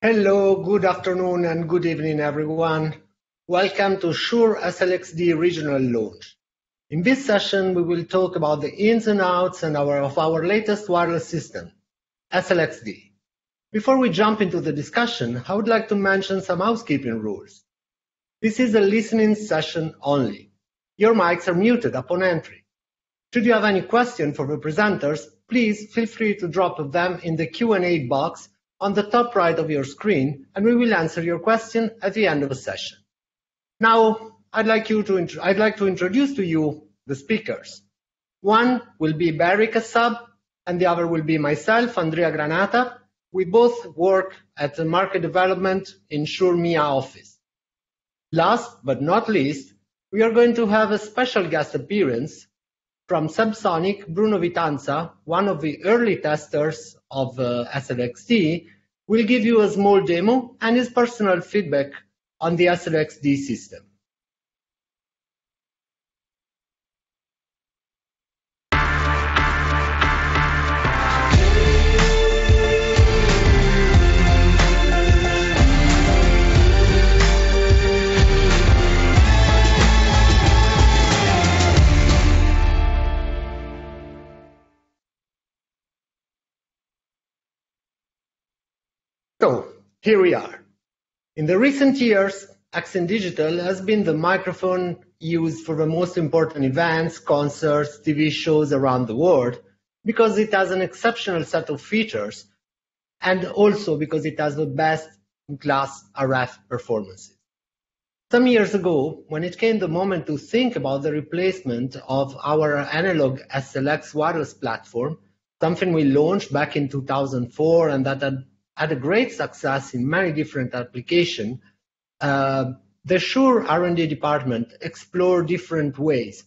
Hello, good afternoon and good evening everyone. Welcome to Shure SLX-D regional launch. In this session we will talk about the ins and outs of our latest wireless system, SLX-D. Before we jump into the discussion, I would like to mention some housekeeping rules. This is a listening session only. Your mics are muted upon entry. Should you have any question for the presenters, please feel free to drop them in the Q&A box on the top right of your screen, and we will answer your question at the end of the session. Now, I'd like to introduce to you the speakers. One will be Barry Kassab, and the other will be myself, Andrea Granata. We both work at the market development in Shure MEA office. Last but not least, we are going to have a special guest appearance from Subsonic, Bruno Vitanza, one of the early testers of SLX-D, will give you a small demo and his personal feedback on the SLX-D system. So, here we are. In the recent years, Accent Digital has been the microphone used for the most important events, concerts, TV shows around the world, because it has an exceptional set of features, and also because it has the best-in-class RF performances. Some years ago, when it came the moment to think about the replacement of our analog SLX wireless platform, something we launched back in 2004 and that had a great success in many different applications, the Shure R&D department explored different ways,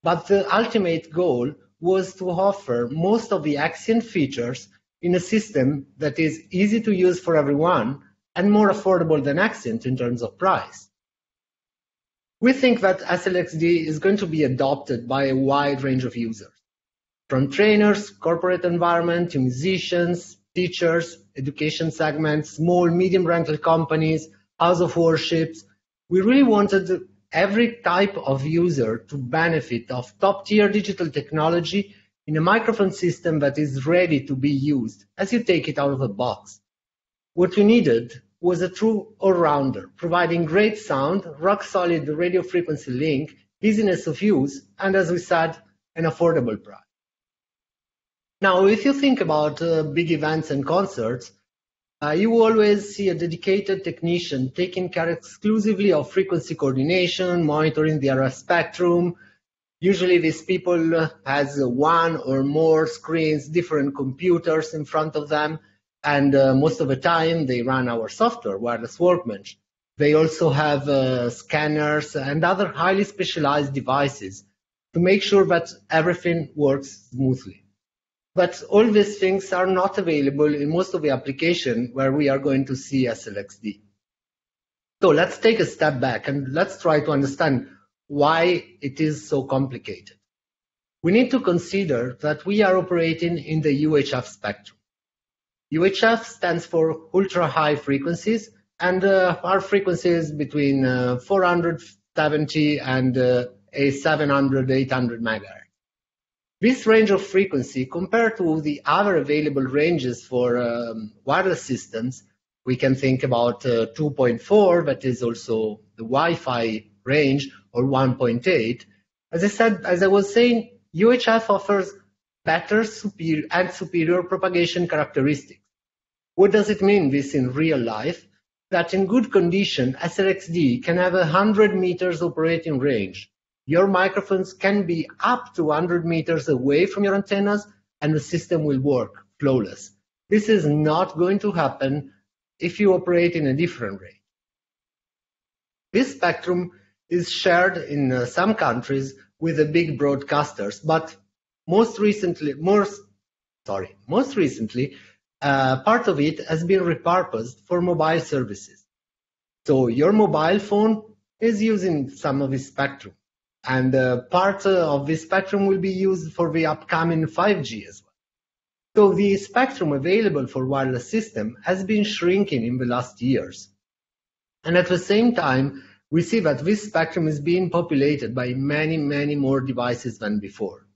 but the ultimate goal was to offer most of the Accent features in a system that is easy to use for everyone and more affordable than Accent in terms of price. We think that SLX-D is going to be adopted by a wide range of users, from trainers, corporate environment, to musicians, teachers, education segments, small, medium rental companies, house of worships. We really wanted every type of user to benefit of top-tier digital technology in a microphone system that is ready to be used as you take it out of the box. What we needed was a true all-rounder, providing great sound, rock-solid radio frequency link, easiness of use, and as we said, an affordable price. Now, if you think about big events and concerts, you always see a dedicated technician taking care exclusively of frequency coordination, monitoring the RF spectrum. Usually these people has one or more screens, different computers in front of them, and most of the time they run our software, Wireless Workbench. They also have scanners and other highly specialized devices to make sure that everything works smoothly. But all these things are not available in most of the applications where we are going to see SLX-D. So let's take a step back and let's try to understand why it is so complicated. We need to consider that we are operating in the Uhf spectrum. UHF stands for ultra-high frequencies, and our frequencies between 470 and 700, 800 megahertz. This range of frequency, compared to the other available ranges for wireless systems, we can think about 2.4, that is also the Wi-Fi range, or 1.8. As I was saying, UHF offers better superior propagation characteristics. What does it mean, this in real life? That in good condition, SLX-D can have 100 meters operating range. Your microphones can be up to 100 meters away from your antennas and the system will work flawless. This is not going to happen if you operate in a different range. This spectrum is shared in some countries with the big broadcasters, but most recently, part of it has been repurposed for mobile services. So your mobile phone is using some of this spectrum. And part of this spectrum will be used for the upcoming 5G as well. So the spectrum available for wireless system has been shrinking in the last years. And at the same time, we see that this spectrum is being populated by many, many more devices than before.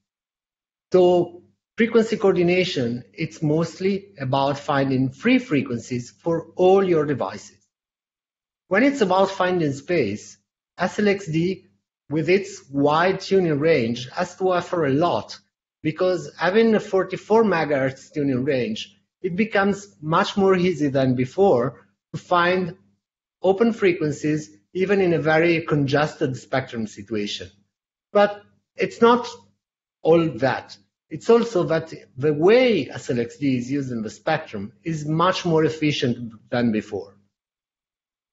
So frequency coordination, it's mostly about finding free frequencies for all your devices. When it's about finding space, SLX-D, with its wide tuning range, has to offer a lot, because having a 44 MHz tuning range, it becomes much more easy than before to find open frequencies, even in a very congested spectrum situation. But it's not all that. It's also that the way SLX-D is used in the spectrum is much more efficient than before.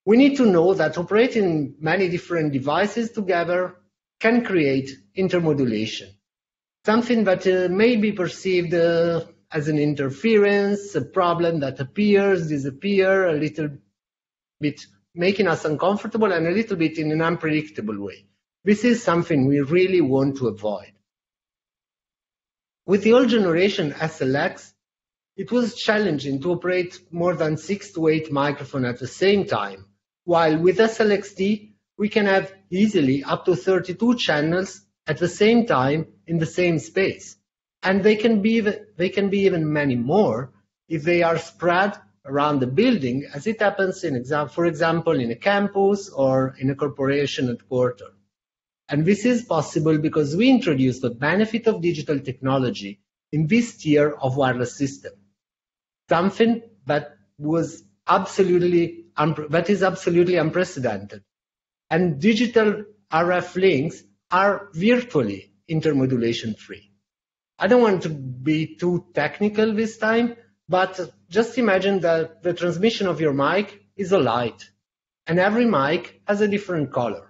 We need to know that operating many different devices together can create intermodulation, something that may be perceived as an interference, a problem that appears, disappears, a little bit making us uncomfortable and a little bit in an unpredictable way. This is something we really want to avoid. With the old generation SLX, it was challenging to operate more than 6 to 8 microphones at the same time, while with SLX-D, we can have easily up to 32 channels at the same time in the same space. And they can be even many more if they are spread around the building, as it happens, for example, in a campus or in a corporation headquarters. And this is possible because we introduced the benefit of digital technology in this tier of wireless system, something that is absolutely unprecedented. And digital RF links are virtually intermodulation free. I don't want to be too technical this time, but just imagine that the transmission of your mic is a light, and every mic has a different color.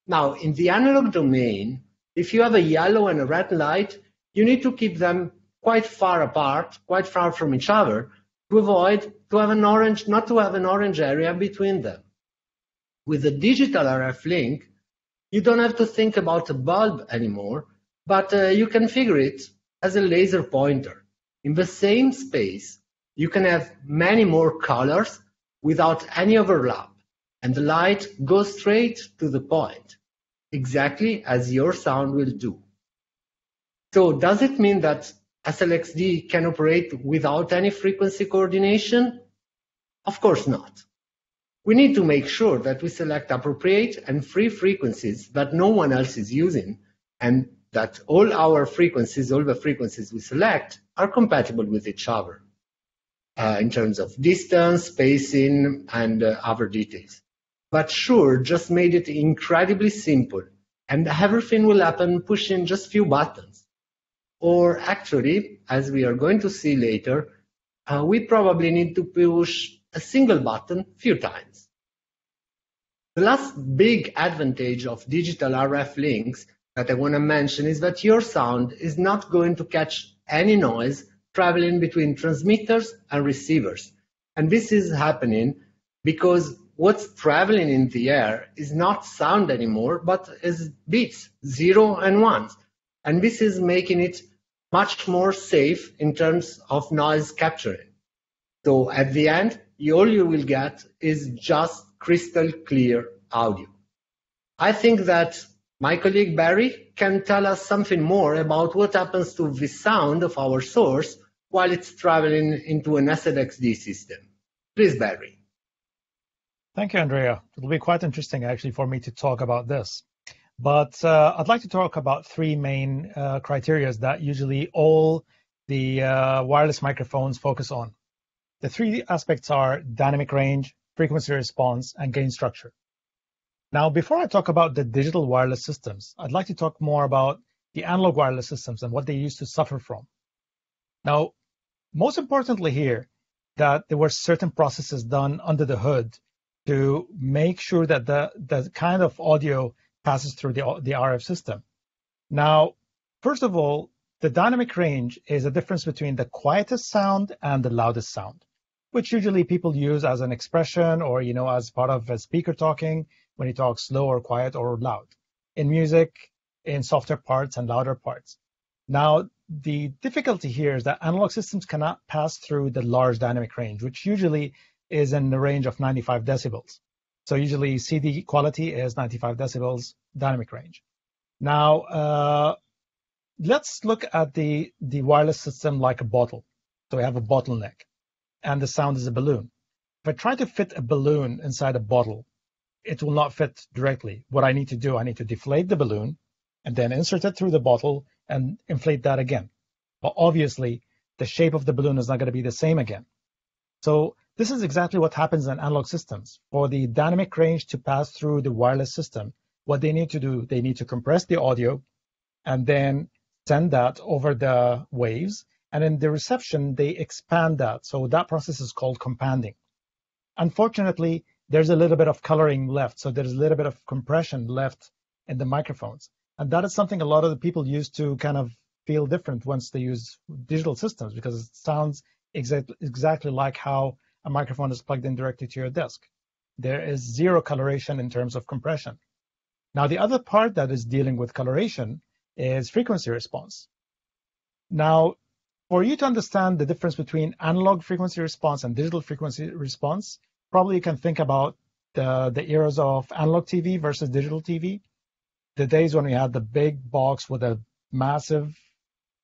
Now, in the analog domain, if you have a yellow and a red light, you need to keep them quite far apart, quite far from each other, to avoid not to have an orange area between them. With a digital RF link, you don't have to think about a bulb anymore, but you can figure it as a laser pointer. In the same space, you can have many more colors without any overlap, and the light goes straight to the point, exactly as your sound will do. So does it mean that SLX-D can operate without any frequency coordination? Of course not. We need to make sure that we select appropriate and free frequencies that no one else is using, and that all the frequencies we select, are compatible with each other in terms of distance, spacing, and other details. But Shure just made it incredibly simple, and everything will happen pushing just a few buttons. Or actually, as we are going to see later, we probably need to push a single button a few times. The last big advantage of digital RF links that I want to mention is that your sound is not going to catch any noise traveling between transmitters and receivers. And this is happening because what's traveling in the air is not sound anymore, but is bits, 0 and 1s. And this is making it much more safe in terms of noise capturing. So at the end, all you will get is just crystal clear audio. I think that my colleague Barry can tell us something more about what happens to the sound of our source while it's traveling into an SLX-D system. Please, Barry. Thank you, Andrea. It'll be quite interesting, actually, for me to talk about this. But I'd like to talk about 3 main criteria that usually all the wireless microphones focus on. The 3 aspects are dynamic range, frequency response, and gain structure. Now, before I talk about the digital wireless systems, I'd like to talk more about the analog wireless systems and what they used to suffer from. Now, most importantly here, that there were certain processes done under the hood to make sure that the kind of audio passes through the RF system. Now, first of all, the dynamic range is a difference between the quietest sound and the loudest sound, which usually people use as an expression or, as part of a speaker talking when you talk slow or quiet or loud. In music, in softer parts and louder parts. Now, the difficulty here is that analog systems cannot pass through the large dynamic range, which usually is in the range of 95 decibels. So usually CD quality is 95 decibels dynamic range. Now, let's look at the wireless system like a bottle. So we have a bottleneck, and the sound is a balloon. If I try to fit a balloon inside a bottle, it will not fit directly. What I need to do, I need to deflate the balloon and then insert it through the bottle and inflate that again. But obviously, the shape of the balloon is not going to be the same again. So this is exactly what happens in analog systems. For the dynamic range to pass through the wireless system, what they need to do, they need to compress the audio and then send that over the waves. And in the reception, they expand that. So that process is called companding. Unfortunately, there's a little bit of coloring left. So there's a little bit of compression left in the microphones. And that is something a lot of the people use to kind of feel different once they use digital systems, because it sounds exactly like how a microphone is plugged in directly to your desk. There is zero coloration in terms of compression. Now, the other part that is dealing with coloration is frequency response. Now, for you to understand the difference between analog frequency response and digital frequency response, probably you can think about the eras of analog TV versus digital TV. The days when we had the big box with a massive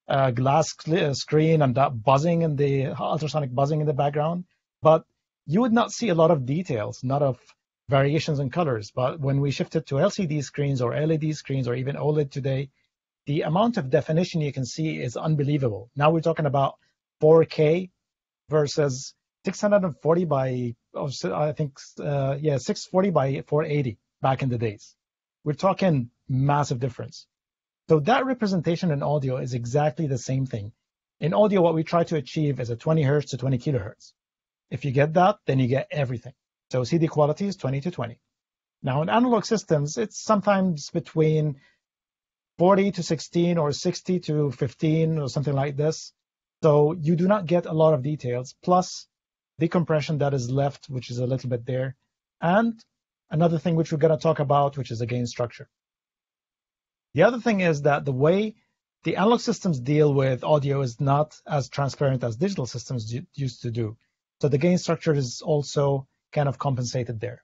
glass screen and that buzzing and the ultrasonic buzzing in the background. But you would not see a lot of details, not of variations in colors. But when we shifted to LCD screens or LED screens or even OLED today, the amount of definition you can see is unbelievable. Now we're talking about 4K versus 640 by, I think, 640 by 480 back in the days. We're talking massive difference. So that representation in audio is exactly the same thing. In audio, what we try to achieve is a 20 hertz to 20 kilohertz. If you get that, then you get everything. So CD quality is 20 to 20. Now in analog systems, it's sometimes between 40 to 16 or 60 to 15 or something like this. So you do not get a lot of details, plus the compression that is left, which is a little bit there. And another thing which we're going to talk about, which is a gain structure. The other thing is that the way the analog systems deal with audio is not as transparent as digital systems used to do. So the gain structure is also kind of compensated there.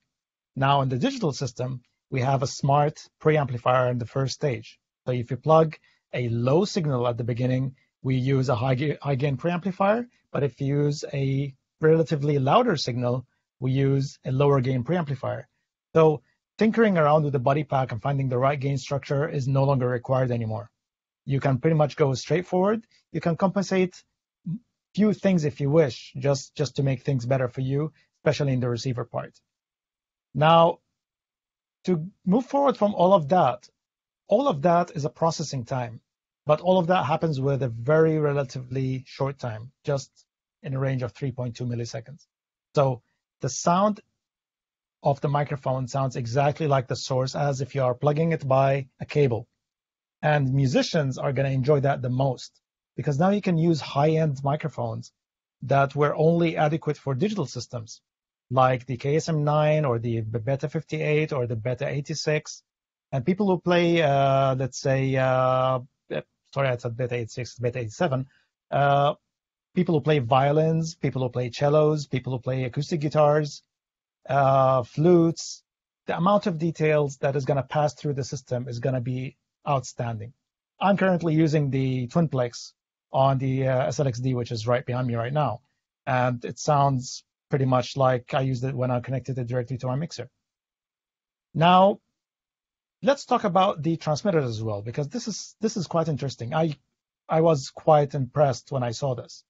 Now in the digital system, we have a smart pre-amplifier in the first stage. So if you plug a low signal at the beginning, we use a high gain preamplifier. But if you use a relatively louder signal, we use a lower gain preamplifier. So tinkering around with the body pack and finding the right gain structure is no longer required anymore. You can pretty much go straight forward. You can compensate few things if you wish, just to make things better for you, especially in the receiver part. Now, to move forward from all of that is a processing time, but all of that happens with a very relatively short time, just in a range of 3.2 milliseconds. So the sound of the microphone sounds exactly like the source as if you are plugging it by a cable. And musicians are going to enjoy that the most, because now you can use high-end microphones that were only adequate for digital systems, like the KSM9 or the Beta 58 or the Beta 86. And people who play, let's say, sorry, I said Beta 86, Beta 87, people who play violins, people who play cellos, people who play acoustic guitars, flutes, the amount of details that is going to pass through the system is going to be outstanding. I'm currently using the Twinplex on the SLX-D, which is right behind me right now. And it sounds pretty much like I used it when I connected it directly to my mixer. Now, let's talk about the transmitters as well, because this is quite interesting. I was quite impressed when I saw this.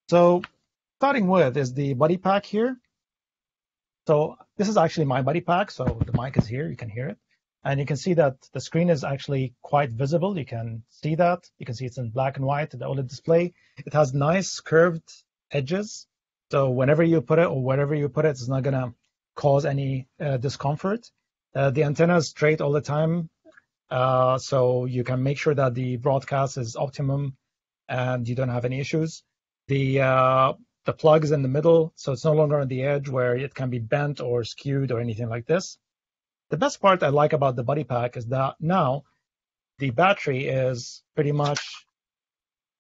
So starting with is the body pack here. So this is actually my body pack. So the mic is here, you can hear it. And you can see that the screen is actually quite visible. You can see that. You can see it's in black and white, the OLED display. It has nice curved edges. So whenever you put it or wherever you put it, it's not going to cause any discomfort. The antenna is straight all the time. So you can make sure that the broadcast is optimum and you don't have any issues. The plug is in the middle, so it's no longer on the edge where it can be bent or skewed or anything like this. The best part I like about the body pack is that now the battery is pretty much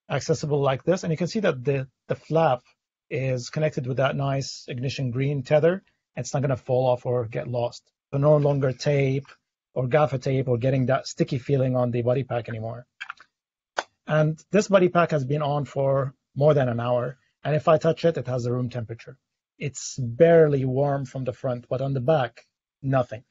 accessible like this. And you can see that the flap is connected with that nice ignition green tether. It's not going to fall off or get lost. So no longer tape or gaffer tape or getting that sticky feeling on the body pack anymore. And this body pack has been on for more than an hour. And if I touch it, it has a room temperature. It's barely warm from the front, but on the back, nothing.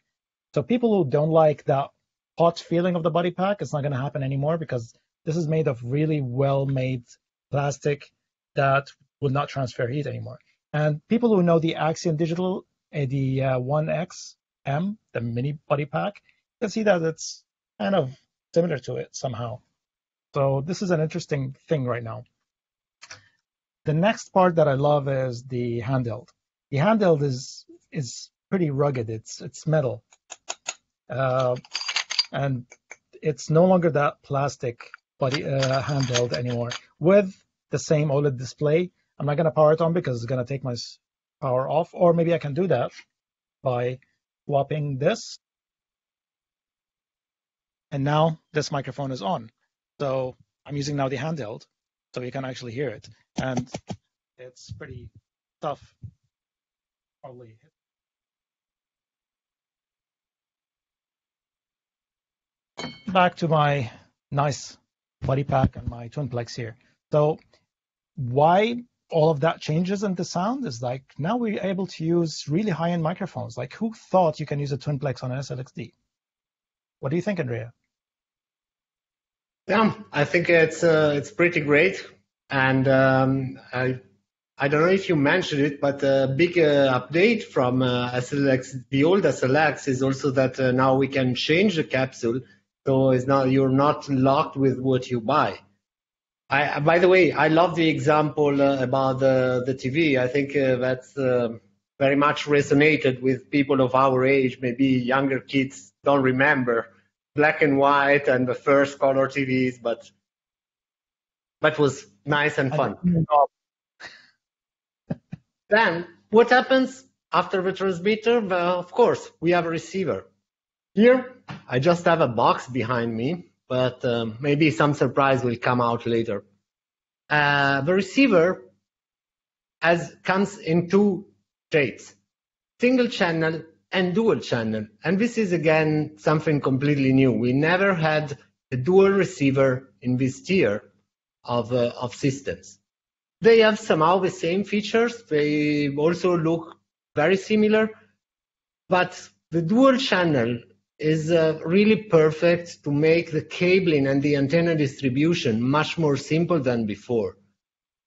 So people who don't like that hot feeling of the body pack, it's not going to happen anymore because this is made of really well-made plastic that will not transfer heat anymore. And people who know the Axiom Digital, the 1XM, the mini body pack, can see that it's kind of similar to it somehow. So this is an interesting thing right now. The next part that I love is the handheld. The handheld is pretty rugged. It's metal, and it's no longer that plastic body handheld anymore. With the same OLED display, I'm not going to power it on because it's going to take my power off. Or maybe I can do that by swapping this, and now this microphone is on. So I'm using now the handheld, so you can actually hear it, and it's pretty tough. Probably. Back to my nice body pack and my Twinplex here. So why all of that changes in the sound is like now we're able to use really high-end microphones. Like who thought you can use a Twinplex on an SLX-D? What do you think, Andrea? Yeah, I think it's pretty great, and I don't know if you mentioned it, but a big update from SLX, the old SLX, is also that now we can change the capsule, so it's not, you're not locked with what you buy. By the way, I love the example about the TV. I think that's very much resonated with people of our age. Maybe younger kids don't remember black and white and the first color TVs, but that was nice and fun. Then what happens after the transmitter? Well, of course, we have a receiver. Here, I just have a box behind me, but maybe some surprise will come out later. The receiver comes in two shapes, single channel and dual channel. And this is, again, something completely new. We never had a dual receiver in this tier of systems. They have somehow the same features. They also look very similar, but the dual channel is really perfect to make the cabling and the antenna distribution much more simple than before.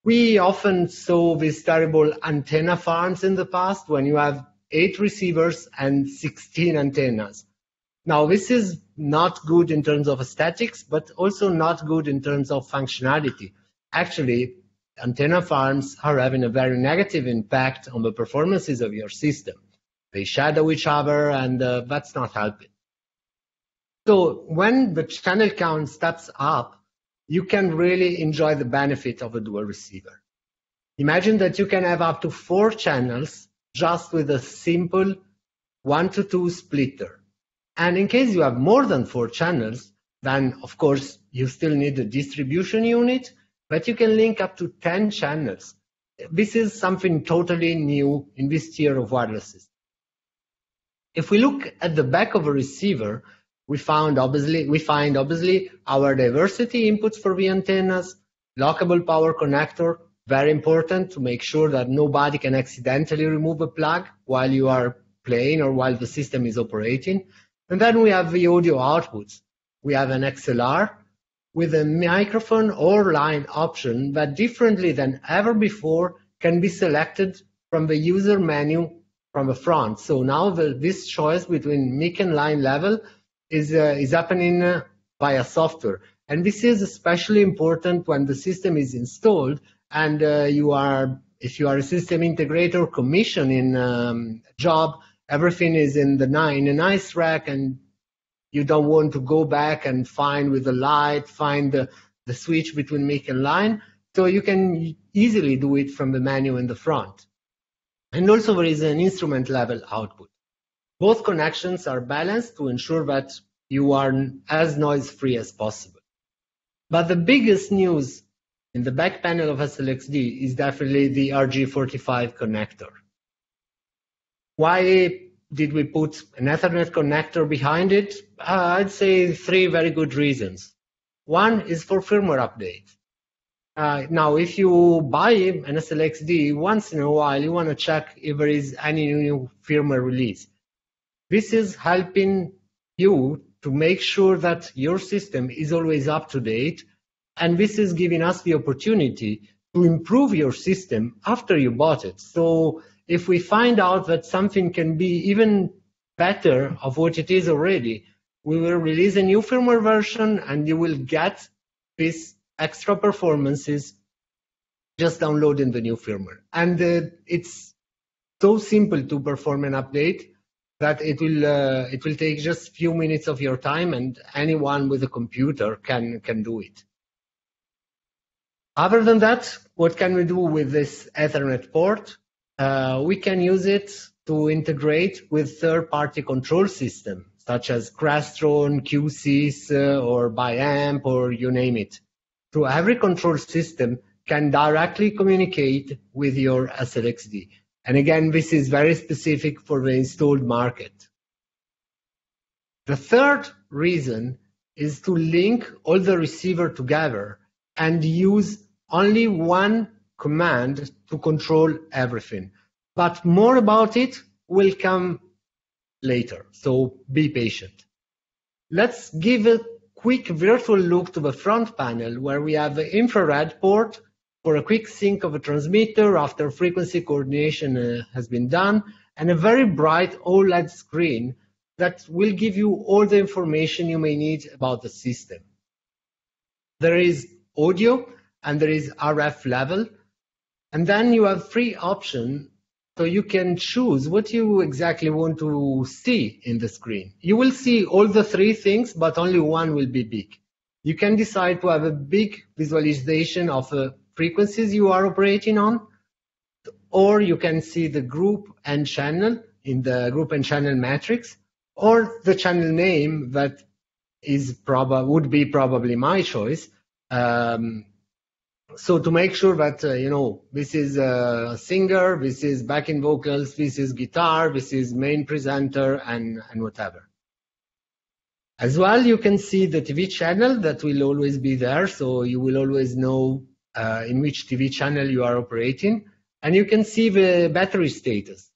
We often saw these terrible antenna farms in the past when you have 8 receivers and 16 antennas. Now, this is not good in terms of aesthetics, but also not good in terms of functionality. Actually, antenna farms are having a very negative impact on the performances of your system. They shadow each other, and that's not helping. So when the channel count steps up, you can really enjoy the benefit of a dual receiver. Imagine that you can have up to 4 channels just with a simple 1-to-2 splitter. And in case you have more than 4 channels, then of course you still need a distribution unit, but you can link up to 10 channels. This is something totally new in this tier of wireless systems. If we look at the back of a receiver, we find obviously our diversity inputs for the antennas, lockable power connector, very important to make sure that nobody can accidentally remove a plug while you are playing or while the system is operating. And then we have the audio outputs. We have an XLR with a microphone or line option that, differently than ever before, can be selected from the user menu from the front. So now this choice between mic and line level is happening via software. And this is especially important when the system is installed and if you are a system integrator commissioning job, everything is in a nice rack, and you don't want to go back and find with the light, find the switch between mic and line. So you can easily do it from the menu in the front. And also there is an instrument level output. Both connections are balanced to ensure that you are as noise-free as possible. But the biggest news in the back panel of SLX-D is definitely the RG45 connector. Why did we put an Ethernet connector behind it? I'd say 3 very good reasons. One is for firmware updates. Now, if you buy an SLX-D, once in a while, you want to check if there is any new firmware release. This is helping you to make sure that your system is always up to date, and this is giving us the opportunity to improve your system after you bought it. So if we find out that something can be even better of what it is already, we will release a new firmware version and you will get these extra performances just downloading the new firmware. And it's so simple to perform an update that it will take just a few minutes of your time, and anyone with a computer can do it. Other than that, what can we do with this Ethernet port? We can use it to integrate with third-party control systems, such as Crestron, Qsys, or Biamp, or you name it. So every control system can directly communicate with your SLX-D. And again, this is very specific for the installed market. The third reason is to link all the receiver together and use only one command to control everything. But more about it will come later, so be patient. Let's give a quick virtual look to the front panel, where we have the infrared port for a quick sync of a transmitter after frequency coordination has been done, and a very bright OLED screen that will give you all the information you may need about the system. There is audio and there is RF level, and then you have 3 options, so you can choose what you exactly want to see in the screen. You will see all the 3 things, but only one will be big. You can decide to have a big visualization of the frequencies you are operating on, or you can see the group and channel in the group and channel matrix, or the channel name that would be probably my choice. So to make sure that, this is a singer, this is backing vocals, this is guitar, this is main presenter, and whatever. As well, you can see the TV channel that will always be there, so you will always know in which TV channel you are operating, and you can see the battery status.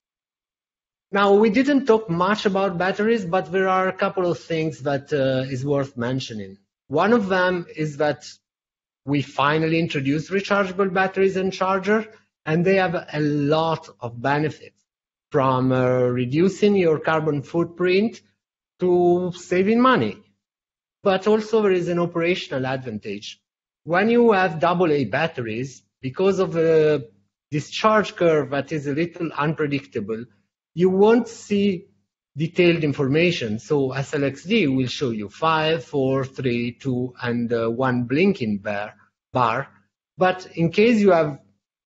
Now, we didn't talk much about batteries, but there are a couple of things that is worth mentioning. One of them is that we finally introduced rechargeable batteries and chargers, and they have a lot of benefits, from reducing your carbon footprint to saving money. But also there is an operational advantage. When you have AA batteries, because of the discharge curve that is a little unpredictable, you won't see detailed information. So SLX-D will show you 5, 4, 3, 2, and 1 blinking bar. But in case you have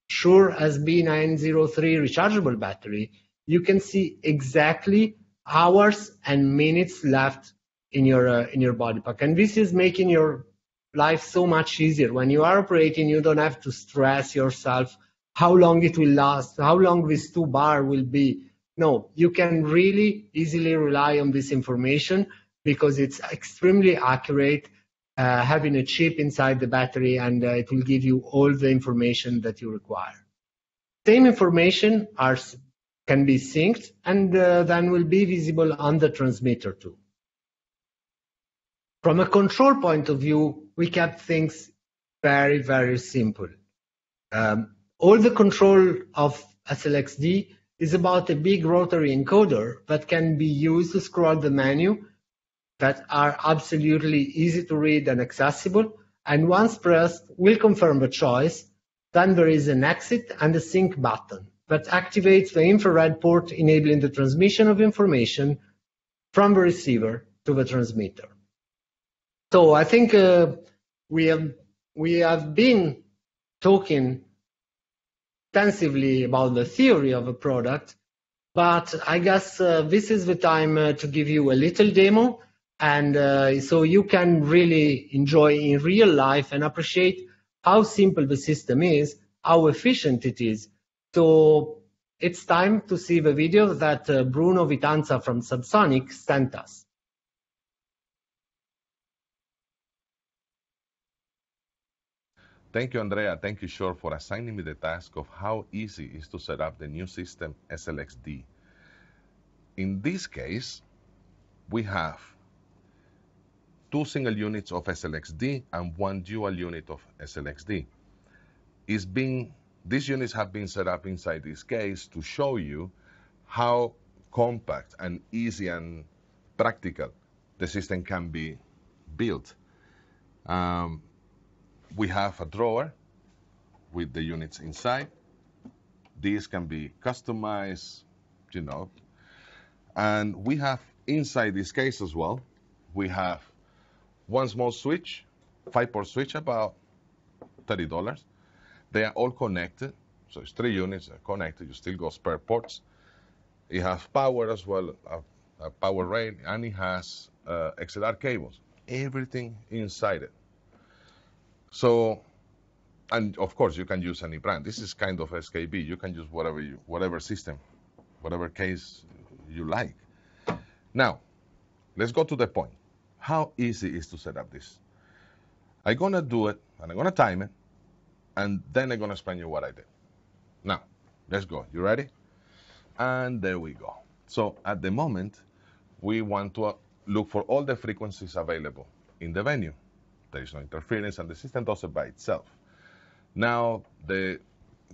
Shure SB903 rechargeable battery, you can see exactly hours and minutes left in your body pack. And this is making your life so much easier. When you are operating, you don't have to stress yourself how long it will last, how long this 2 bar will be. No, you can really easily rely on this information because it's extremely accurate, having a chip inside the battery, and it will give you all the information that you require. Same information can be synced and then will be visible on the transmitter too. From a control point of view, we kept things very, very simple. All the control of SLX-D is about a big rotary encoder that can be used to scroll the menu that are absolutely easy to read and accessible, and once pressed will confirm the choice. Then there is an exit and a sync button that activates the infrared port, enabling the transmission of information from the receiver to the transmitter. So I think we have been talking extensively about the theory of a product, but I guess this is the time to give you a little demo, and so you can really enjoy in real life and appreciate how simple the system is, how efficient it is. So it's time to see the video that Bruno Vitanza from Subsonic sent us. Thank you, Andrea. Thank you, Shure, for assigning me the task of how easy it is to set up the new system SLX-D. In this case, we have 2 single units of SLX-D and 1 dual unit of SLX-D. These units have been set up inside this case to show you how compact and easy and practical the system can be built. We have a drawer with the units inside. These can be customized, you know. And we have inside this case as well, we have one small switch, 5-port switch, about $30. They are all connected, so it's 3 units connected. You still got spare ports. It has power as well, a power rail, and it has XLR cables. Everything inside it. So, and of course, you can use any brand. This is kind of SKB. You can use whatever system, whatever case you like. Now, let's go to the point. How easy is to set up this? I'm gonna do it, and I'm gonna time it, and then I'm gonna explain you what I did. Now, let's go. You ready? And there we go. So at the moment, we want to look for all the frequencies available in the venue. There is no interference, and the system does it by itself. Now, the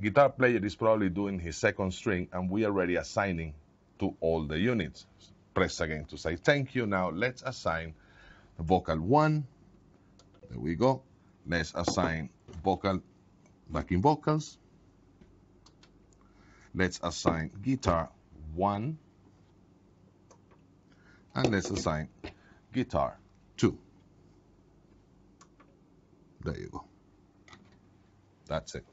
guitar player is probably doing his second string, and we are already assigning to all the units. Press again to say thank you. Now, let's assign vocal 1. There we go. Let's assign backing vocals. Let's assign guitar 1. And let's assign guitar 2. There you go. That's it.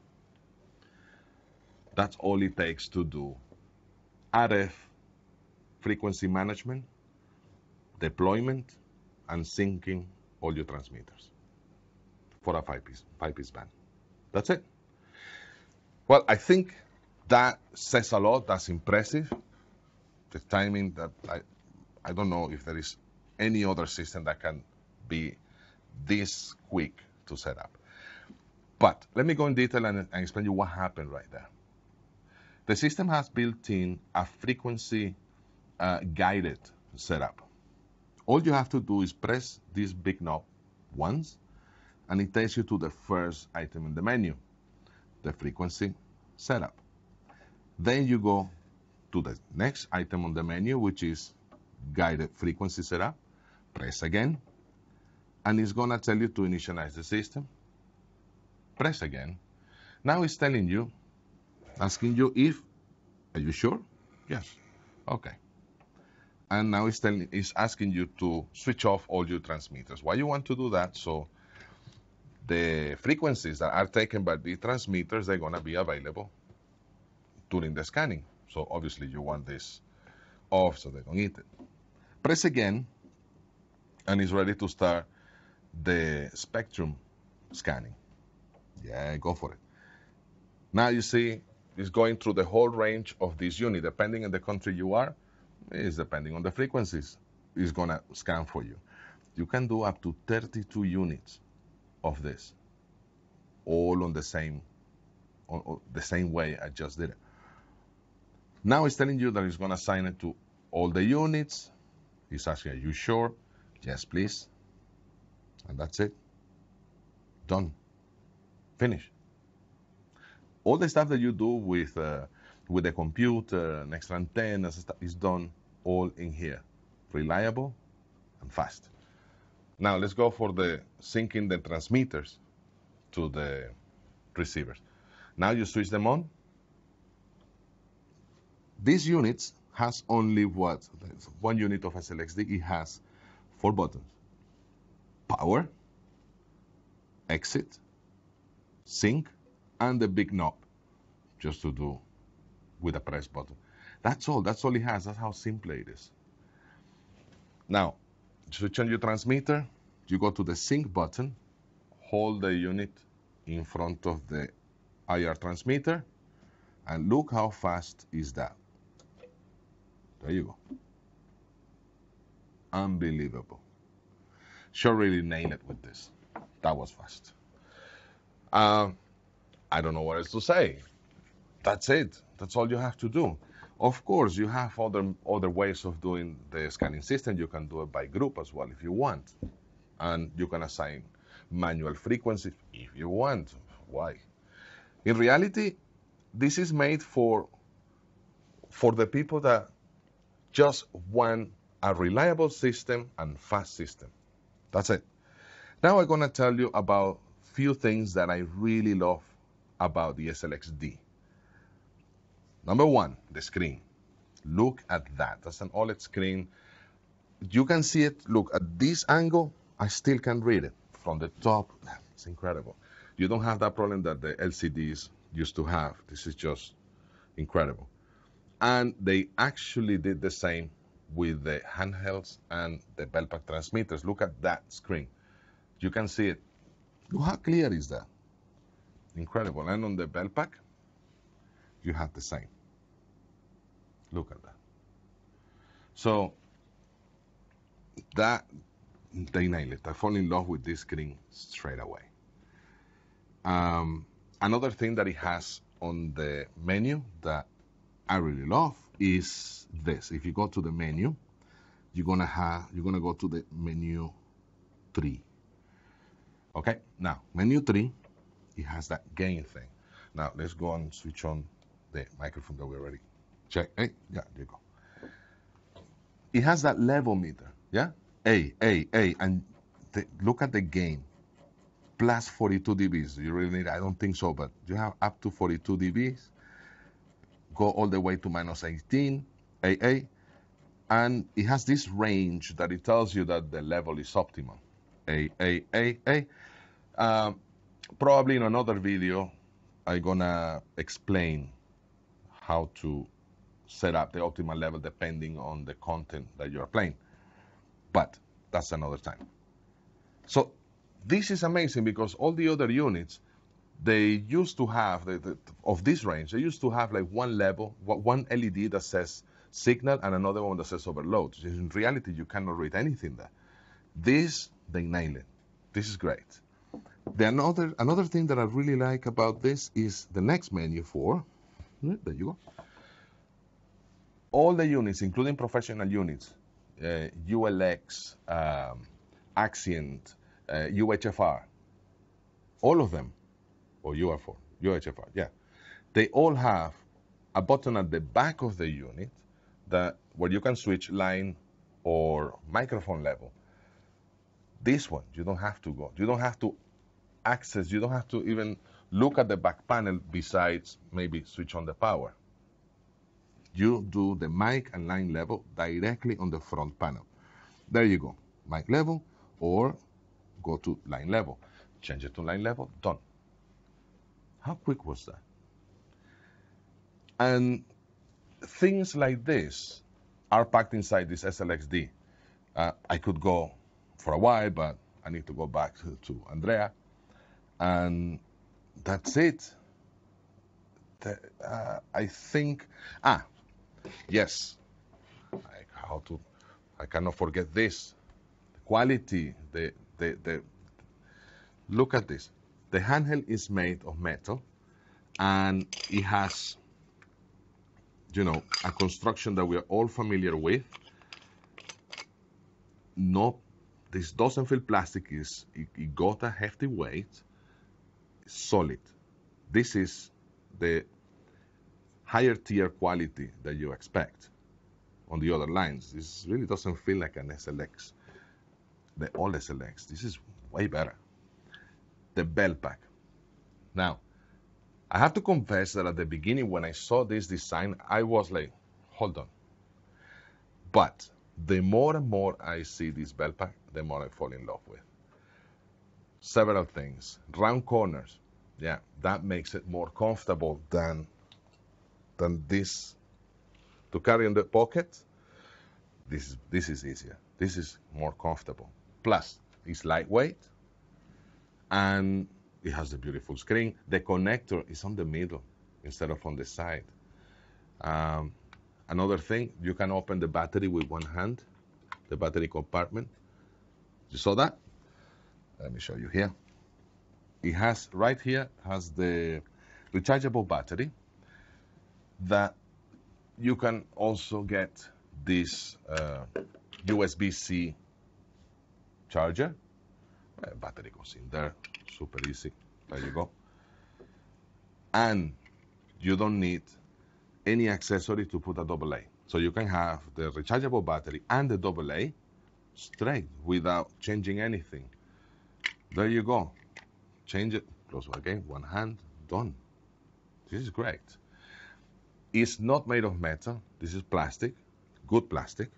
That's all it takes to do RF frequency management, deployment, and syncing all your transmitters for a 5-piece band. That's it. Well, I think that says a lot. That's impressive. The timing that I don't know if there is any other system that can be this quick to set up. But let me go in detail and explain you what happened right there. The system has built in a frequency guided setup. All you have to do is press this big knob once, and it takes you to the first item in the menu, the frequency setup. Then you go to the next item on the menu, which is guided frequency setup. Press again, and it's gonna tell you to initialize the system. Press again. Now it's telling you, asking you if, are you sure? Yes. Okay. And now it's asking you to switch off all your transmitters. Why you want to do that? So the frequencies that are taken by the transmitters, they're gonna be available during the scanning. So obviously you want this off so they don't eat it. Press again, and it's ready to start the spectrum scanning. Yeah, go for it. Now you see it's going through the whole range of this unit. Depending on the country you are, is depending on the frequencies, it's gonna scan for you. You can do up to 32 units of this, all on the same way I just did it. Now it's telling you that it's gonna assign it to all the units. It's asking, are you sure? Yes, please. And that's it. Done. Finish. All the stuff that you do with the computer, an extra antenna, is done all in here. Reliable and fast. Now let's go for the syncing the transmitters to the receivers. Now you switch them on. These units has only what? 1 unit of SLX-D. It has 4 buttons. Power, exit, sync, and the big knob, just to do with a press button. That's all it has. That's how simple it is. Now, switch on your transmitter, you go to the sync button, hold the unit in front of the IR transmitter, and look how fast is that. There you go. Unbelievable. Sure really nailed it with this. That was fast. I don't know what else to say. That's it. That's all you have to do. Of course, you have other ways of doing the scanning system. You can do it by group as well if you want. And you can assign manual frequencies if you want. Why? In reality, this is made for the people that just want a reliable system and fast system. That's it. Now I'm going to tell you about few things that I really love about the SLX-D. Number one, the screen. Look at that. That's an OLED screen. You can see it. Look, at this angle, I still can read it. From the top, it's incredible. You don't have that problem that the LCDs used to have. This is just incredible. And they actually did the same with the handhelds and the bell pack transmitters. Look at that screen. You can see it. Look how clear is that. Incredible. And on the bell pack, you have the same. Look at that. So that they nailed it. I fall in love with this screen straight away. Another thing that it has on the menu that I really love is this. If you go to the menu, you're gonna go to the menu 3. Okay, now menu 3, it has that gain thing. Now let's go and switch on the microphone that we already checked. Hey, yeah, there you go. It has that level meter, yeah? A, and look at the gain, plus 42 dBs. You really need, I don't think so, but you have up to 42 dBs. Go all the way to minus 18, AA, and it has this range that it tells you that the level is optimal. A. Probably in another video, I'm gonna explain how to set up the optimal level depending on the content that you're playing. But that's another time. So this is amazing because all the other units, they used to have, of this range, they used to have like one level, one LED that says signal and another one that says overload. In reality, you cannot read anything there. This, they nail it. This is great. Another thing that I really like about this is the next menu 4. There you go. All the units, including professional units, ULX, Accent, UHFR, all of them, or UHFR, yeah. They all have a button at the back of the unit where you can switch line or microphone level. This one, you don't have to go. You don't have to access, you don't have to even look at the back panel besides maybe switch on the power. You do the mic and line level directly on the front panel. There you go, mic level, or go to line level. Change it to line level, done. How quick was that? And things like this are packed inside this SLX-D. I could go for a while, but I need to go back to Andrea. And that's it. I think, yes, I cannot forget this. The quality, look at this. The handheld is made of metal, and it has, a construction that we are all familiar with. No, this doesn't feel plastic. It got a hefty weight, solid. This is the higher tier quality that you expect on the other lines. This really doesn't feel like an SLX, the old SLX. This is way better. The bell pack. Now, I have to confess that at the beginning when I saw this design, I was like, hold on. But the more and more I see this bell pack, the more I fall in love with. Several things. Round corners. Yeah, that makes it more comfortable than this. To carry in the pocket, this is easier. This is more comfortable. Plus, it's lightweight, and It has a beautiful screen. The connector is on the middle instead of on the side. Another thing, you can open the battery with one hand, the battery compartment. You saw that? Let me show you here. It has, right here, has the rechargeable battery that you can also get this USB-C charger. Battery goes in there, super easy. There you go. And you don't need any accessory to put a AA. So you can have the rechargeable battery and the AA straight without changing anything. There you go. Change it, close again, one hand, done. This is great. It's not made of metal. This is plastic, good plastic,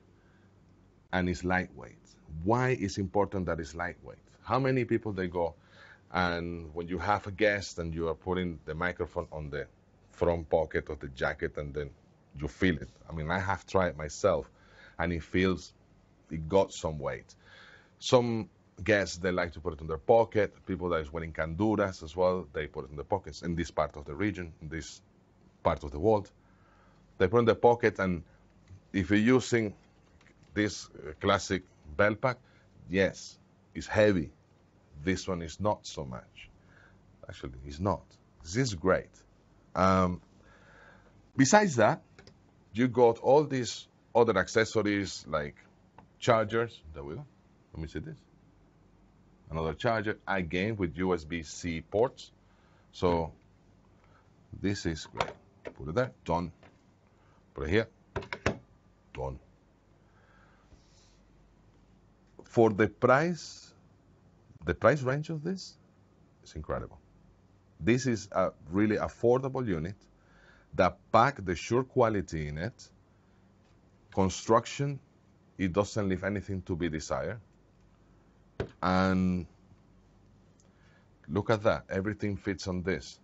and it's lightweight. Why is important that it's lightweight? How many people they go, and when you have a guest and you are putting the microphone on the front pocket of the jacket and then you feel it. I mean, I have tried myself, and it feels, it got some weight. Some guests, they like to put it in their pocket. People that is wearing canduras as well, they put it in their pockets in this part of the region, in this part of the world. They put it in their pocket, and if you're using this classic belt pack, yes, it's heavy. This one is not so much. Actually, it's not. This is great. Besides that, you got all these other accessories like chargers. There we go. Let me see this. Another charger, again with USB-C ports. So this is great. Put it there, done. Put it here, done. For the price range of this is incredible. This is a really affordable unit that pack the Shure quality in it. Construction, it doesn't leave anything to be desired. And look at that, everything fits on this.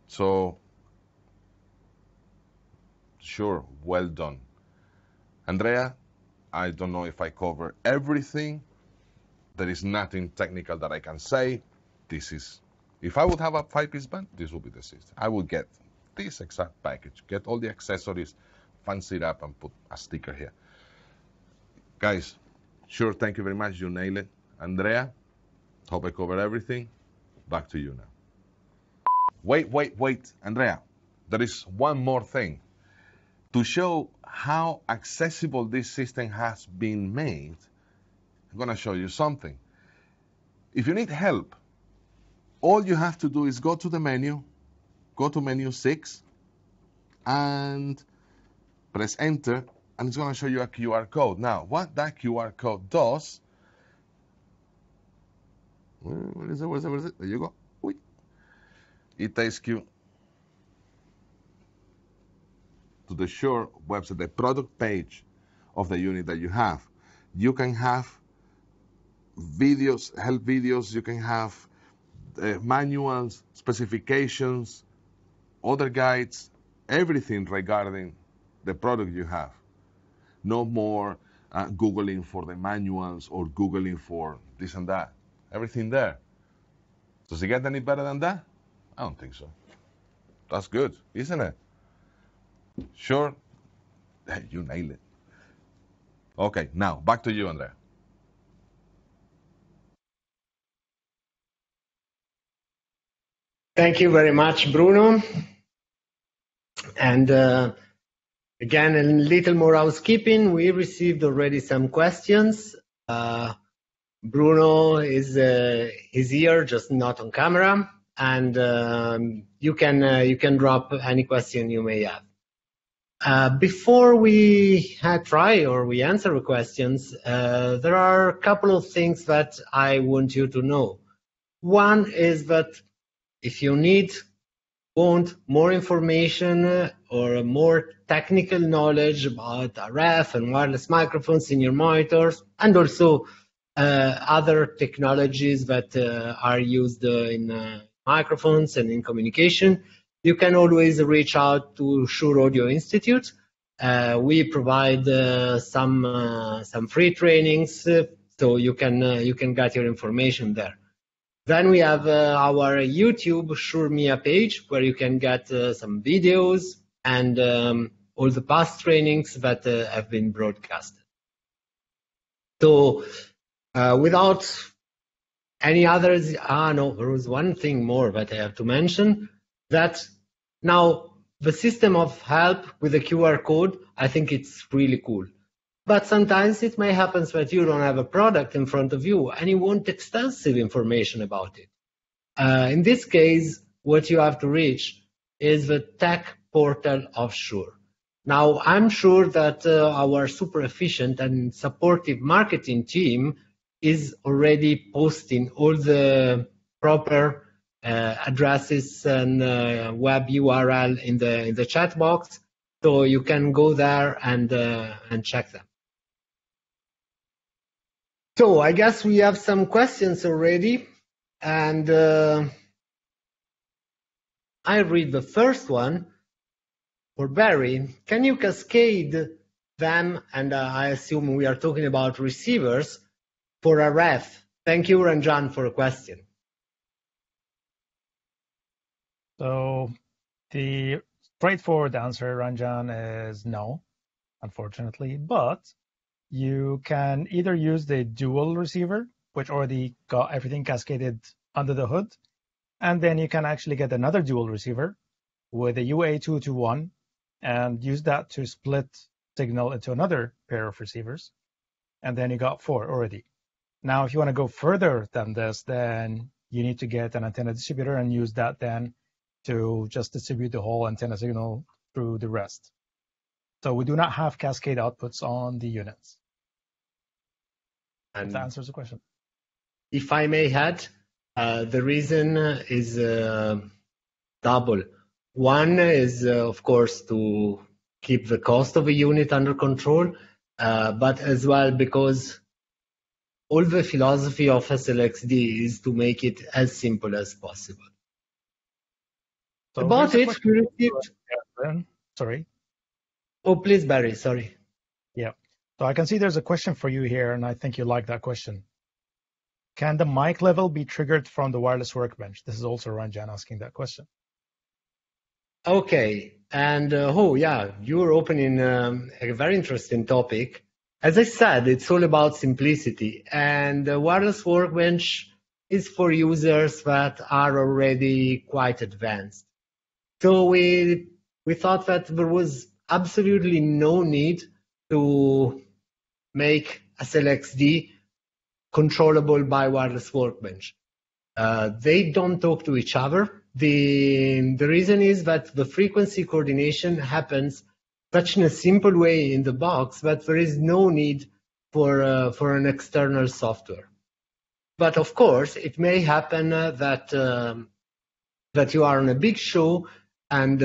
So, Shure, well done. Andrea, I don't know if I cover everything. There is nothing technical that I can say. This is, if I would have a 5-piece band, this would be the system. I would get this exact package, get all the accessories, fancy it up, and put a sticker here. Guys, Sure, thank you very much. You nailed it. Andrea, hope I covered everything. Back to you now. Wait, Andrea. There is one more thing. To show how accessible this system has been made, I'm going to show you something. If you need help, all you have to do is go to the menu, go to menu 6, and press enter, and it's going to show you a QR code. Now, what that QR code does, where is it? There you go. Wait. It takes you to the Shure website, the product page of the unit that you have. You can have videos, help videos, you can have manuals, specifications, other guides, everything regarding the product you have. No more Googling for the manuals or Googling for this and that. Everything there. Does it get any better than that? I don't think so. That's good, isn't it? Sure. You nailed it. Okay, now back to you, Andrea. Thank you very much, Bruno. And again, a little more housekeeping. We received already some questions. Bruno is here, just not on camera, and you can drop any question you may have. Before we try or we answer the questions, there are a couple of things that I want you to know. One is that if you want more information or more technical knowledge about RF and wireless microphones in your monitors, and also other technologies that are used in microphones and in communication, you can always reach out to Shure Audio Institute. We provide some free trainings, so you can get your information there. Then we have our YouTube Shure MEA page, where you can get some videos and all the past trainings that have been broadcasted. So without any others, no, there was one thing more that I have to mention, that now the system of help with the QR code, I think it's really cool. But sometimes it may happen that you don't have a product in front of you and you want extensive information about it. In this case, what you have to reach is the tech portal of Shure. Now, I'm sure that our super efficient and supportive marketing team is already posting all the proper addresses and web URL in the chat box, so you can go there and check them. So I guess we have some questions already, and I read the first one for Barry. Can you cascade them? And I assume we are talking about receivers for RF. Thank you, Ranjan, for a question. So the straightforward answer, Ranjan, is no, unfortunately, but you can either use the dual receiver, which already got everything cascaded under the hood, and then you can actually get another dual receiver with a UA221 and use that to split signal into another pair of receivers, and then you got 4 already. Now, if you want to go further than this, then you need to get an antenna distributor and use that then to just distribute the whole antenna signal through the rest. So we do not have cascade outputs on the units. And if that answers the question. If I may add, the reason is double. One is, of course, to keep the cost of a unit under control, but as well because all the philosophy of SLX-D is to make it as simple as possible. So about it, we received... Sorry. Oh, please, Barry, sorry. Yeah. So I can see there's a question for you here, and I think you like that question. Can the mic level be triggered from the wireless workbench? This is also Ranjan asking that question. Okay, and oh yeah, you're opening a very interesting topic. As I said, it's all about simplicity, and the wireless workbench is for users that are already quite advanced. So we thought that there was absolutely no need to make SLX-D controllable by wireless workbench. They don't talk to each other. The reason is that the frequency coordination happens such in a simple way in the box that there is no need for an external software. But of course, it may happen that you are on a big show and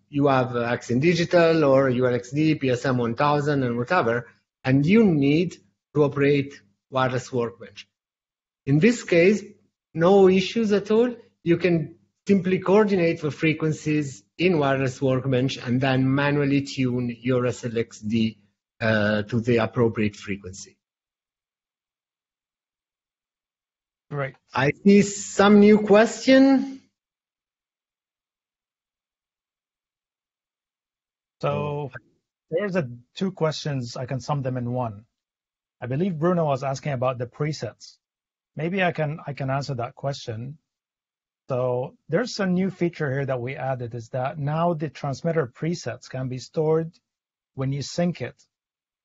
you have Accent Digital or Qlxd, PSM 1000 and whatever, and you need to operate wireless workbench. In this case, no issues at all. You can simply coordinate the frequencies in wireless workbench and then manually tune your SLX-D to the appropriate frequency. Right. I see some new question. So there's two questions. I can sum them in one. I believe Bruno was asking about the presets. Maybe I can answer that question. So there's a new feature here that we added, is that now the transmitter presets can be stored when you sync it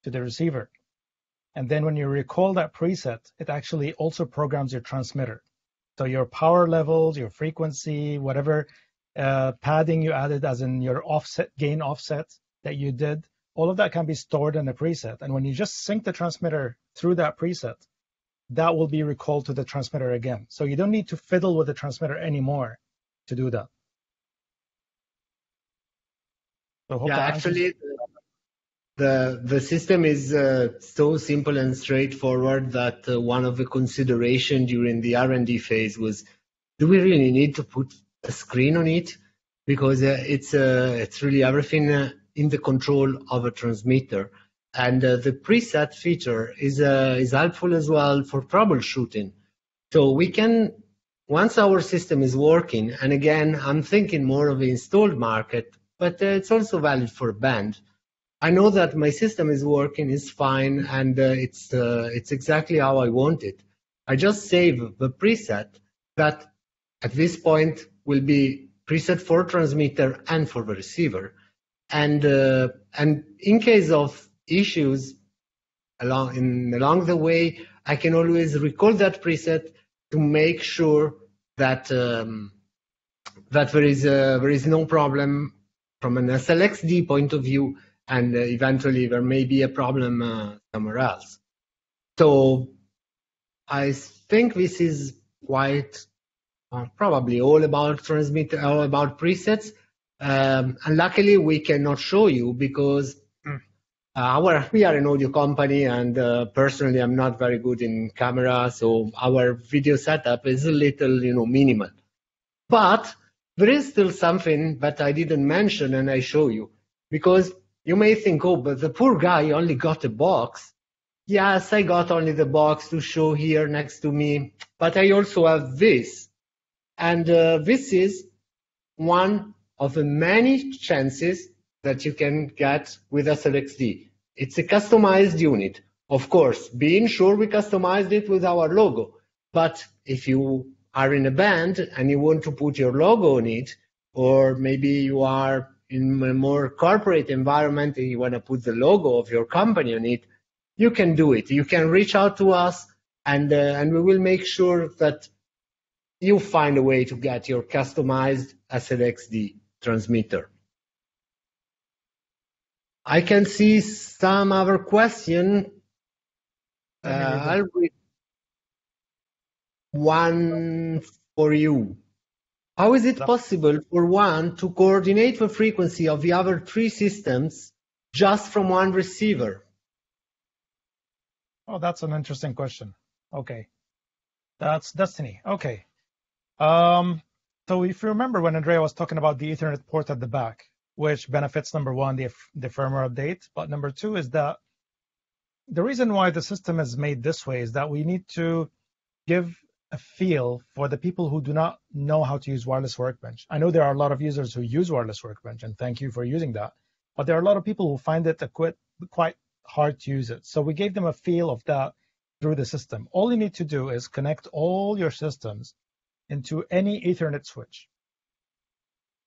to the receiver. And then when you recall that preset, it actually also programs your transmitter. So your power levels, your frequency, whatever padding you added, as in your offset, gain offset that you did, all of that can be stored in a preset. And when you just sync the transmitter through that preset, that will be recalled to the transmitter again. So you don't need to fiddle with the transmitter anymore to do that. So yeah, actually, the system is so simple and straightforward that one of the considerations during the R&D phase was, do we really need to put a screen on it? Because it's really everything in the control of a transmitter. And the preset feature is helpful as well for troubleshooting. So we can once our system is working, and again, I'm thinking more of the installed market, but it's also valid for a band. I know that my system is working, is fine, and it's exactly how I want it. I just save the preset that at this point will be preset for transmitter and for the receiver. And in case of issues along the way, I can always recall that preset to make sure that that there is no problem from an SLX-D point of view, and eventually there may be a problem somewhere else. So I think this is quite probably all about transmitter, all about presets. And luckily we cannot show you because we are an audio company, and personally I'm not very good in camera, so our video setup is a little, minimal. But there is still something that I didn't mention and I show you, because you may think, oh, but the poor guy only got a box. Yes, I got only the box to show here next to me, but I also have this. And this is one of the many chances that you can get with SLX-D. It's a customized unit. Of course, being sure we customized it with our logo. But if you are in a band and you want to put your logo on it, or maybe you are in a more corporate environment and you want to put the logo of your company on it, you can do it. You can reach out to us, and we will make sure that you find a way to get your customized SLX-D transmitter. I can see some other question. I'll read one for you. How is it possible for one to coordinate the frequency of the other three systems just from one receiver? Oh, that's an interesting question. Okay. That's Destiny. Okay. So if you remember when Andrea was talking about the Ethernet port at the back, which benefits, number one, the firmware update, but number two is that the reason why the system is made this way is that we need to give a feel for the people who do not know how to use Wireless Workbench. I know there are a lot of users who use Wireless Workbench, and thank you for using that, but there are a lot of people who find it quite hard to use it. So we gave them a feel of that through the system. All you need to do is connect all your systems into any Ethernet switch.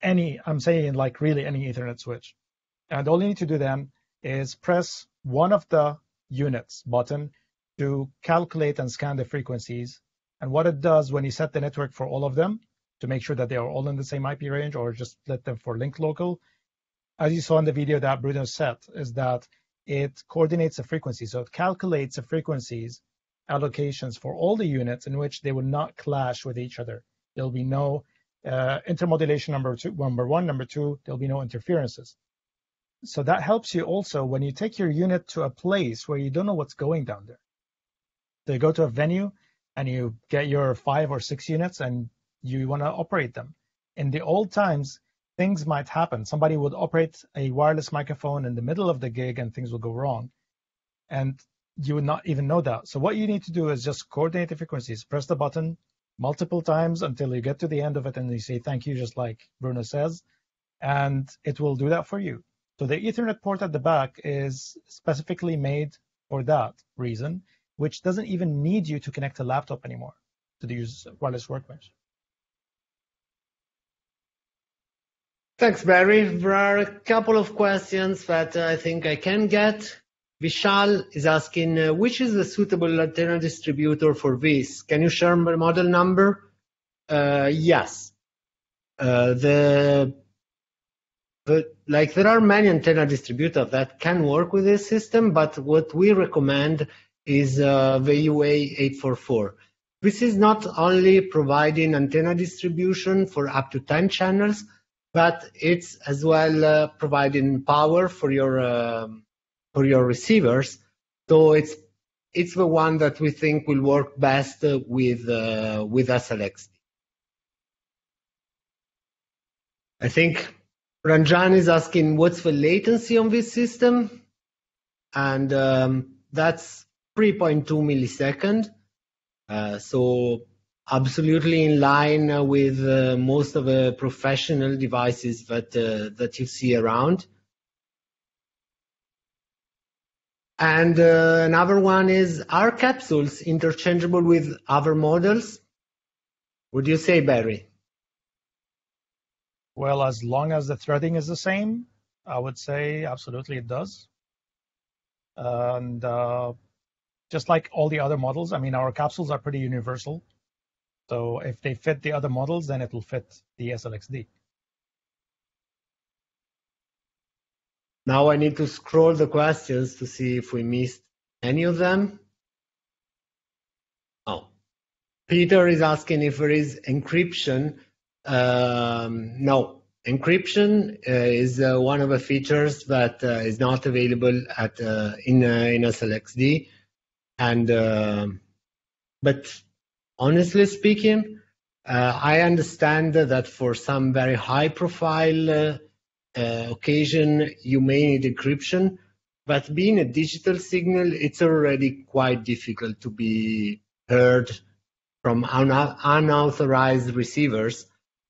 I'm saying like really any Ethernet switch. And all you need to do then is press one of the units button to calculate and scan the frequencies. And what it does when you set the network for all of them to make sure that they are all in the same IP range, or just let them for link local, as you saw in the video that Bruno set, is that it coordinates the frequency. So it calculates the frequencies allocations for all the units in which they will not clash with each other. There'll be no intermodulation number one, number two, there'll be no interferences. So that helps you also when you take your unit to a place where you don't know what's going down there. So you go to a venue and you get your 5 or 6 units and you want to operate them. In the old times, things might happen. Somebody would operate a wireless microphone in the middle of the gig and things will go wrong. And you would not even know that. So what you need to do is just coordinate the frequencies. Press the button multiple times until you get to the end of it and you say thank you, just like Bruno says, and it will do that for you. So the Ethernet port at the back is specifically made for that reason, which doesn't even need you to connect a laptop anymore to use Wireless Workbench. Thanks, Barry. There are a couple of questions that I think I can get. Vishal is asking, which is the suitable antenna distributor for this? Can you share the model number? Yes. There are many antenna distributors that can work with this system, but what we recommend is the UA 844. This is not only providing antenna distribution for up to 10 channels, but it's as well providing power for your receivers. So it's the one that we think will work best with SLX-D. I think Ranjan is asking what's the latency on this system, and that's 3.2 millisecond. So absolutely in line with most of the professional devices that you see around. And another one is, are capsules interchangeable with other models? Would you say, Barry? Well, as long as the threading is the same, I would say absolutely it does. And just like all the other models, I mean, our capsules are pretty universal. So if they fit the other models, then it will fit the SLX-D. Now I need to scroll the questions to see if we missed any of them. Oh, Peter is asking if there is encryption. No, encryption is one of the features that is not available in SLX-D. And but honestly speaking, I understand that for some very high-profile occasion, you may need encryption, but being a digital signal, it's already quite difficult to be heard from unauthorized receivers.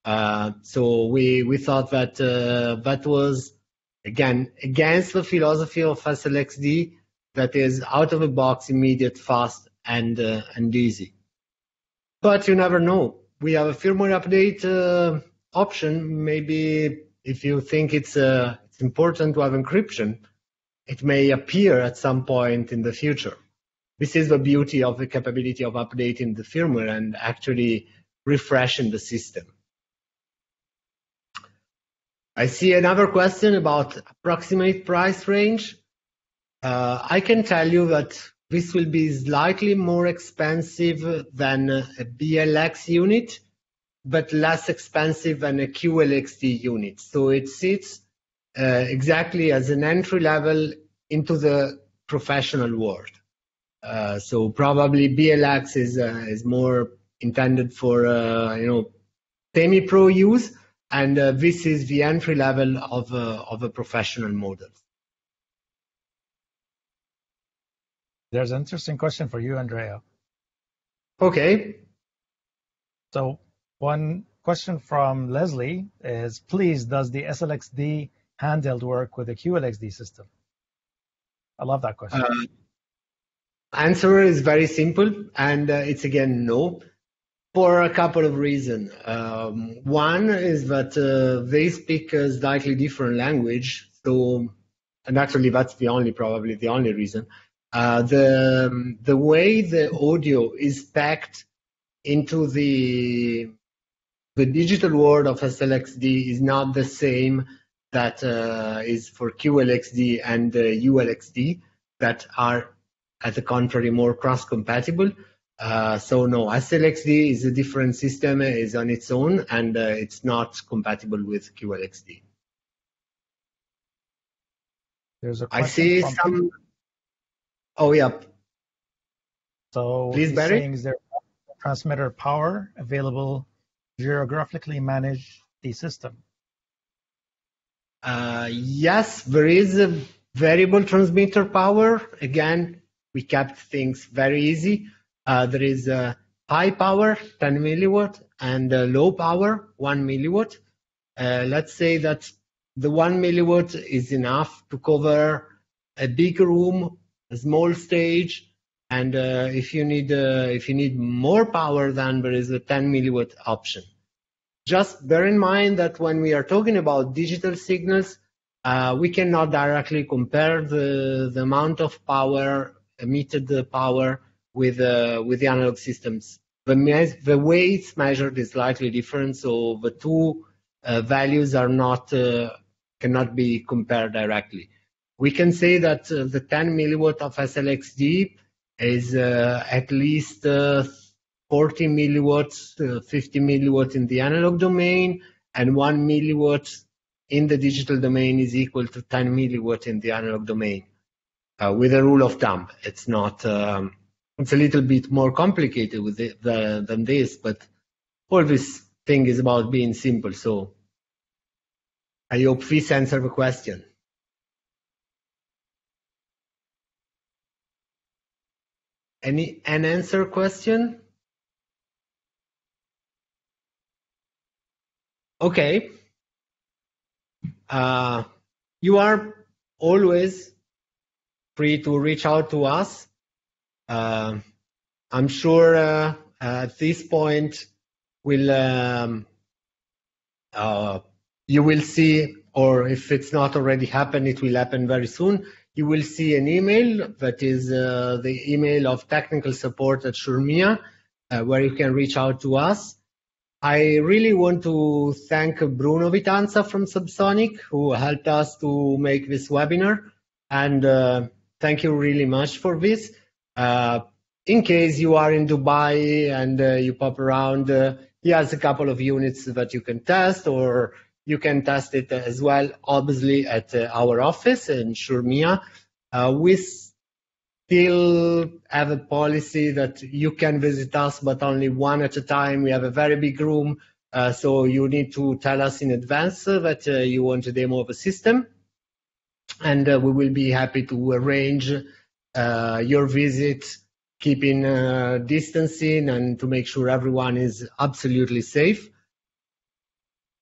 So we thought that that was, again, against the philosophy of SLX-D, that is out of the box, immediate, fast, and easy. But you never know. We have a firmware update option. Maybe if you think it's important to have encryption, it may appear at some point in the future. This is the beauty of the capability of updating the firmware and actually refreshing the system. I see another question about approximate price range. I can tell you that this will be slightly more expensive than a BLX unit, but less expensive than a Qlxd unit. So it sits exactly as an entry level into the professional world. So probably BLX is more intended for semi-pro use, and this is the entry level of a professional model. There's an interesting question for you, Andrea. Okay. So one question from Leslie is, please, does the SLX-D handheld work with the Qlxd system? I love that question. Answer is very simple, and it's again no, for a couple of reasons. One is that they speak a slightly different language, so, and actually that's probably the only reason. The way the audio is packed into the digital world of SLX-D is not the same that is for Qlxd and ULXD, that are, at the contrary, more cross-compatible. So no, SLX-D is a different system, is on its own, and it's not compatible with Qlxd. There's a I question see from some. Oh yeah. So Please, he's Barry. saying, is there transmitter power available geographically manage the system? Yes, there is a variable transmitter power. Again, we kept things very easy. There is a high power, 10 milliwatt, and low power, 1 milliwatt. Let's say that the 1 milliwatt is enough to cover a big room, a small stage, and if you need more power, then there is a 10 milliwatt option. Just bear in mind that when we are talking about digital signals, we cannot directly compare the amount of power, emitted power, with the analog systems. The way it's measured is slightly different, so the two values are cannot be compared directly. We can say that the 10 milliwatt of SLX-D is at least 40 milliwatts, 50 milliwatts in the analog domain, and 1 milliwatt in the digital domain is equal to 10 milliwatt in the analog domain. With a rule of thumb, it's not. It's a little bit more complicated with than this, but all this thing is about being simple. So I hope this answers the question. Any unanswered question? Okay. You are always free to reach out to us. I'm sure at this point you will see, or if it's not already happened, it will happen very soon. You will see an email that is the email of technical support at Shure MEA, where you can reach out to us. I really want to thank Bruno Vitanza from Subsonic, who helped us to make this webinar, and thank you really much for this. In case you are in Dubai and you pop around, he has a couple of units that you can test, or you can test it as well, obviously, at our office in Shure MEA. We still have a policy that you can visit us, but only one at a time. We have a very big room, so you need to tell us in advance that you want a demo of a system, and we will be happy to arrange your visit, keeping distancing and to make sure everyone is absolutely safe.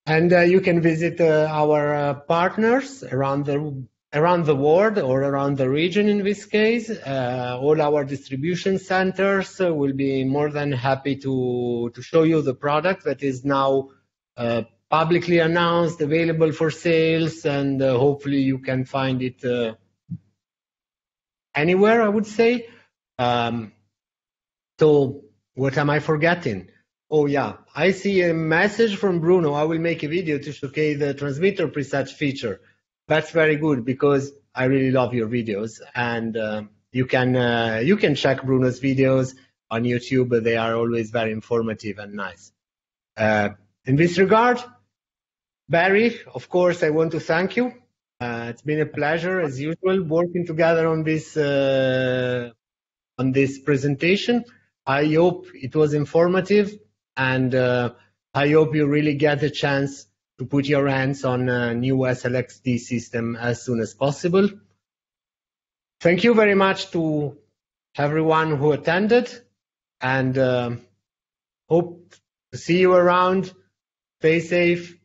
And you can visit our partners around the world, or around the region in this case. All our distribution centers will be more than happy to show you the product that is now publicly announced, available for sales, and hopefully you can find it anywhere, I would say. So what am I forgetting? Oh yeah, I see a message from Bruno. I will make a video to showcase the transmitter preset feature. That's very good, because I really love your videos, and you can check Bruno's videos on YouTube. They are always very informative and nice. In this regard, Barry, of course, I want to thank you. It's been a pleasure, as usual, working together on this presentation. I hope it was informative, and I hope you really get a chance to put your hands on a new SLX-D system as soon as possible. Thank you very much to everyone who attended, and hope to see you around. Stay safe.